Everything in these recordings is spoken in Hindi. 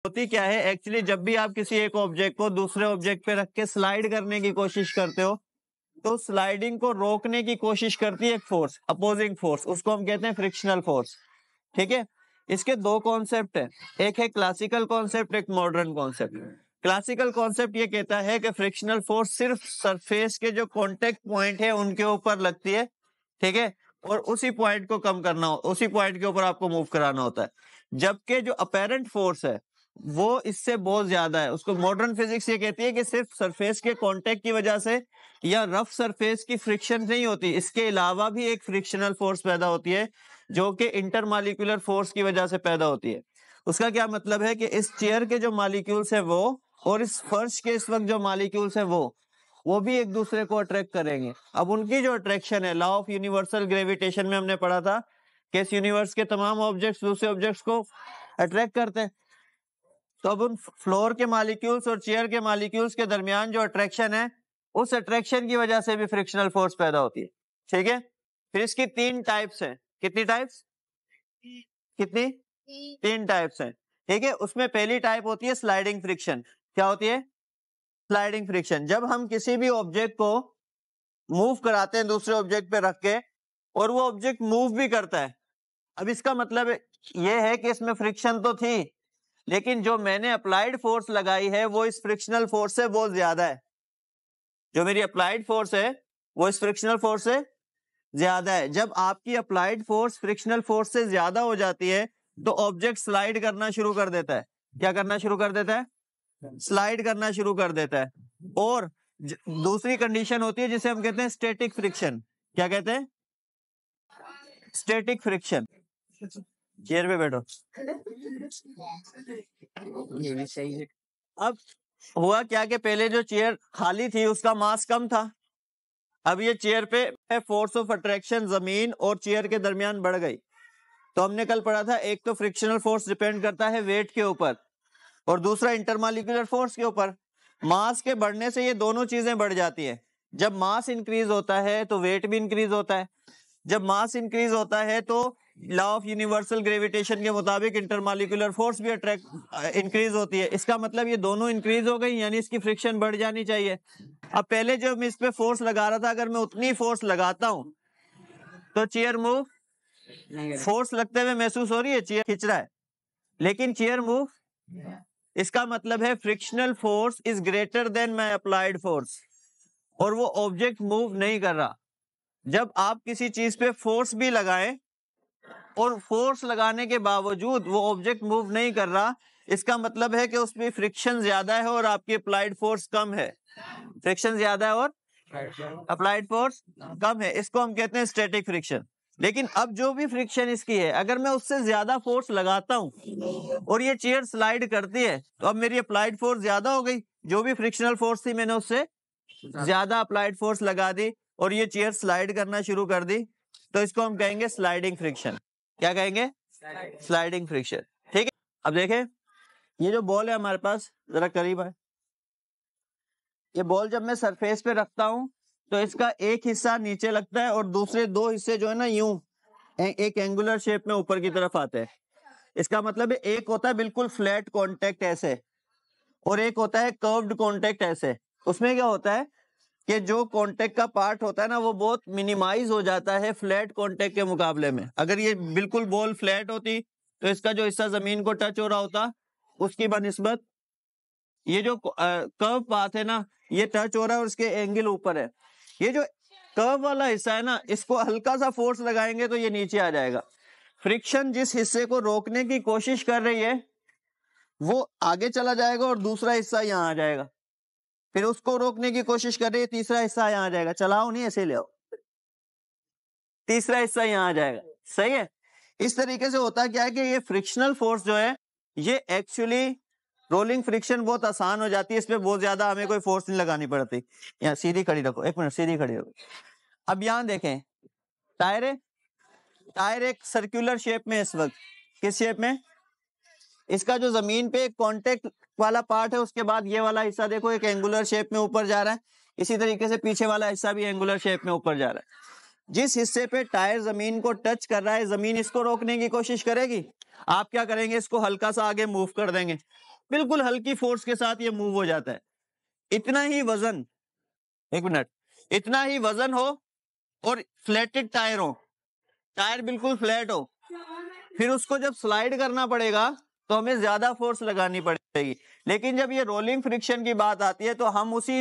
होती क्या है एक्चुअली, जब भी आप किसी एक ऑब्जेक्ट को दूसरे ऑब्जेक्ट पे रख के स्लाइड करने की कोशिश करते हो तो स्लाइडिंग को रोकने की कोशिश करती है एक फोर्स, अपोजिंग फोर्स, उसको हम कहते हैं फ्रिक्शनल फोर्स। ठीक है, इसके दो कॉन्सेप्ट है, एक है क्लासिकल कॉन्सेप्ट, एक मॉडर्न कॉन्सेप्ट। क्लासिकल कॉन्सेप्ट ये कहता है कि फ्रिक्शनल फोर्स सिर्फ सरफेस के जो कॉन्टेक्ट पॉइंट है उनके ऊपर लगती है, ठीक है, और उसी पॉइंट को कम करना हो, उसी पॉइंट के ऊपर आपको मूव कराना होता है। जबकि जो अपेरेंट फोर्स है वो इससे बहुत ज्यादा है, उसको मॉडर्न फिजिक्स ये कहती है कि सिर्फ सरफेस के कांटेक्ट की वजह से या रफ सरफेस की फ्रिक्शन नहीं होती, इसके अलावा भी एक फ्रिक्शनल फोर्स पैदा होती है जो कि इंटरमॉलिक्यूलर फोर्स की वजह से पैदा होती है। उसका क्या मतलब है कि इस चेयर के जो मॉलिक्यूल्स है वो और इस फर्श के इस वक्त जो मॉलिक्यूल्स है वो भी एक दूसरे को अट्रैक्ट करेंगे। अब उनकी जो अट्रैक्शन है, लॉ ऑफ यूनिवर्सल ग्रेविटेशन में हमने पढ़ा था कि इस यूनिवर्स के तमाम ऑब्जेक्ट्स दूसरे ऑब्जेक्ट्स को अट्रैक्ट करते हैं। तो अब उन फ्लोर के मॉलिक्यूल्स और चेयर के मॉलिक्यूल्स के दरमियान जो अट्रैक्शन है, उस अट्रैक्शन की वजह से भी फ्रिक्शनल फोर्स पैदा होती है। ठीक है, फिर इसकी तीन टाइप्स हैं। कितनी टाइप्स? कितनी? तीन टाइप्स हैं। ठीक है, उसमें पहली टाइप होती है स्लाइडिंग फ्रिक्शन। क्या होती है? Sliding friction. जब हम किसी भी ऑब्जेक्ट को मूव कराते हैं दूसरे ऑब्जेक्ट पे रख के और वो ऑब्जेक्ट मूव भी करता है, अब इसका मतलब ये है कि इसमें फ्रिक्शन तो थी, लेकिन जो मैंने अप्लाइड फोर्स लगाई है वो इस फ्रिक्शनल फोर्स से बहुत ज्यादा है। जो मेरी अप्लाइड फोर्स है वो इस फ्रिक्शनल फोर्स से ज्यादा है। जब आपकी अप्लाइड फोर्स फ्रिक्शनल फोर्स से ज्यादा हो जाती है तो ऑब्जेक्ट स्लाइड करना शुरू कर देता है। क्या करना शुरू कर देता है? स्लाइड करना शुरू कर देता है। और दूसरी कंडीशन होती है जिसे हम कहते हैं स्टैटिक फ्रिक्शन। क्या कहते हैं? Static friction. चेयर पे बैठो। ये भी सही है। अब हुआ क्या कि पहले जो चेयर खाली थी उसका मास कम था, अब ये चेयर पे फोर्स ऑफ अट्रैक्शन जमीन और चेयर के दरमियान बढ़ गई। तो हमने कल पढ़ा था एक तो फ्रिक्शनल फोर्स डिपेंड करता है वेट के ऊपर और दूसरा इंटरमॉलिक्यूलर फोर्स के ऊपर। मास के बढ़ने से ये दोनों चीजें बढ़ जाती है। जब मास इंक्रीज होता है तो वेट भी इंक्रीज होता है। जब मास इंक्रीज होता है तो लॉ ऑफ यूनिवर्सल ग्रेविटेशन के मुताबिक इंटरमॉलिक्यूलर फोर्स भी अट्रैक्ट इंक्रीज होती है। इसका मतलब ये दोनों इंक्रीज हो गई, यानी इसकी फ्रिक्शन बढ़ जानी चाहिए। अब पहले जब मैं इस पे फोर्स लगा रहा था, अगर मैं उतनी फोर्स लगाता हूं तो चेयर मूव, फोर्स लगते हुए महसूस हो रही है, चेयर खींच रहा है, लेकिन चेयर मूव, इसका मतलब है frictional force is greater than my applied force और वो ऑब्जेक्ट मूव नहीं कर रहा। जब आप किसी चीज पे फोर्स भी लगाएं और फोर्स लगाने के बावजूद वो ऑब्जेक्ट मूव नहीं कर रहा, इसका मतलब है कि उसमें फ्रिक्शन ज्यादा है और आपकी अप्लाइड फोर्स कम है। फ्रिक्शन ज्यादा है और अप्लाइड फोर्स कम है, इसको हम कहते हैं स्टैटिक फ्रिक्शन। लेकिन अब जो भी फ्रिक्शन इसकी है, अगर मैं उससे ज्यादा फोर्स लगाता हूं और ये चेयर स्लाइड करती है तो अब मेरी अप्लाइड फोर्स ज्यादा हो गई। जो भी फ्रिक्शनल फोर्स थी मैंने उससे ज्यादा अप्लाइड फोर्स लगा दी और ये चेयर स्लाइड करना शुरू कर दी, तो इसको हम कहेंगे स्लाइडिंग फ्रिक्शन। क्या कहेंगे? Sliding friction. ठीक है, अब देखें ये जो बॉल है हमारे पास, जरा करीब है, ये बॉल जब मैं सरफेस पे रखता हूं तो इसका एक हिस्सा नीचे लगता है और दूसरे दो हिस्से जो है ना यूं एक एंगुलर शेप में ऊपर की तरफ आते हैं। इसका मतलब है एक होता है बिल्कुल फ्लैट कांटेक्ट ऐसे और एक होता है कर्व्ड कांटेक्ट ऐसे। उसमें क्या होता है कि जो कांटेक्ट का पार्ट होता है ना वो बहुत मिनिमाइज हो जाता है फ्लैट कांटेक्ट के मुकाबले में। अगर ये बिल्कुल बॉल फ्लैट होती तो इसका जो हिस्सा जमीन को टच हो रहा होता उसकी बनिस्बत ये जो कर्व पाथ है ना ये टच हो रहा है और इसके एंगल ऊपर है। ये जो कर्व वाला हिस्सा है ना, इसको हल्का सा फोर्स लगाएंगे तो ये नीचे आ जाएगा। फ्रिक्शन जिस हिस्से को रोकने की कोशिश कर रही है वो आगे चला जाएगा और दूसरा हिस्सा यहाँ आ जाएगा। फिर उसको रोकने की कोशिश कर रही है, तीसरा हिस्सा यहाँ आ जाएगा। चलाओ नहीं, ऐसे ले आओ, तीसरा हिस्सा यहाँ आ जाएगा। सही है। इस तरीके से होता क्या है कि ये फ्रिक्शनल फोर्स जो है ये एक्चुअली रोलिंग फ्रिक्शन बहुत आसान हो जाती है, इसमें बहुत ज्यादा हमें कोई फोर्स नहीं लगानी पड़ती। यहाँ सीधी खड़ी रखो, एक मिनट सीधी खड़ी रखो। अब यहाँ देखें टायर है, टायर एक सर्कुलर शेप में इस वक्त, किस शेप में? इसका जो जमीन पे कांटेक्ट वाला पार्ट है उसके बाद ये वाला हिस्सा देखो एक एंगुलर शेप में ऊपर जा रहा है, इसी तरीके से पीछे वाला हिस्सा भी एंगुलर शेप में ऊपर जा रहा है। जिस हिस्से पे टायर जमीन को टच कर रहा है जमीन इसको रोकने की कोशिश करेगी, आप क्या करेंगे? इसको हल्का सा आगे मूव कर देंगे बिल्कुल हल्की फोर्स के साथ ये मूव हो जाता है। इतना ही वजन, एक मिनट, इतना ही वजन हो और फ्लैटेड टायर हो, टायर बिल्कुल फ्लैट हो, फिर उसको जब स्लाइड करना पड़ेगा तो हमें ज्यादा फोर्स लगानी पड़ेगी। लेकिन जब ये रोलिंग फ्रिक्शन की बात आती है तो हम उसी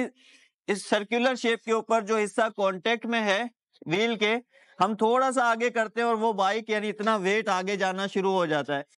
इस सर्कुलर शेप के ऊपर जो हिस्सा कांटेक्ट में है व्हील के, हम थोड़ा सा आगे करते हैं और वो बाइक यानी इतना वेट आगे जाना शुरू हो जाता है।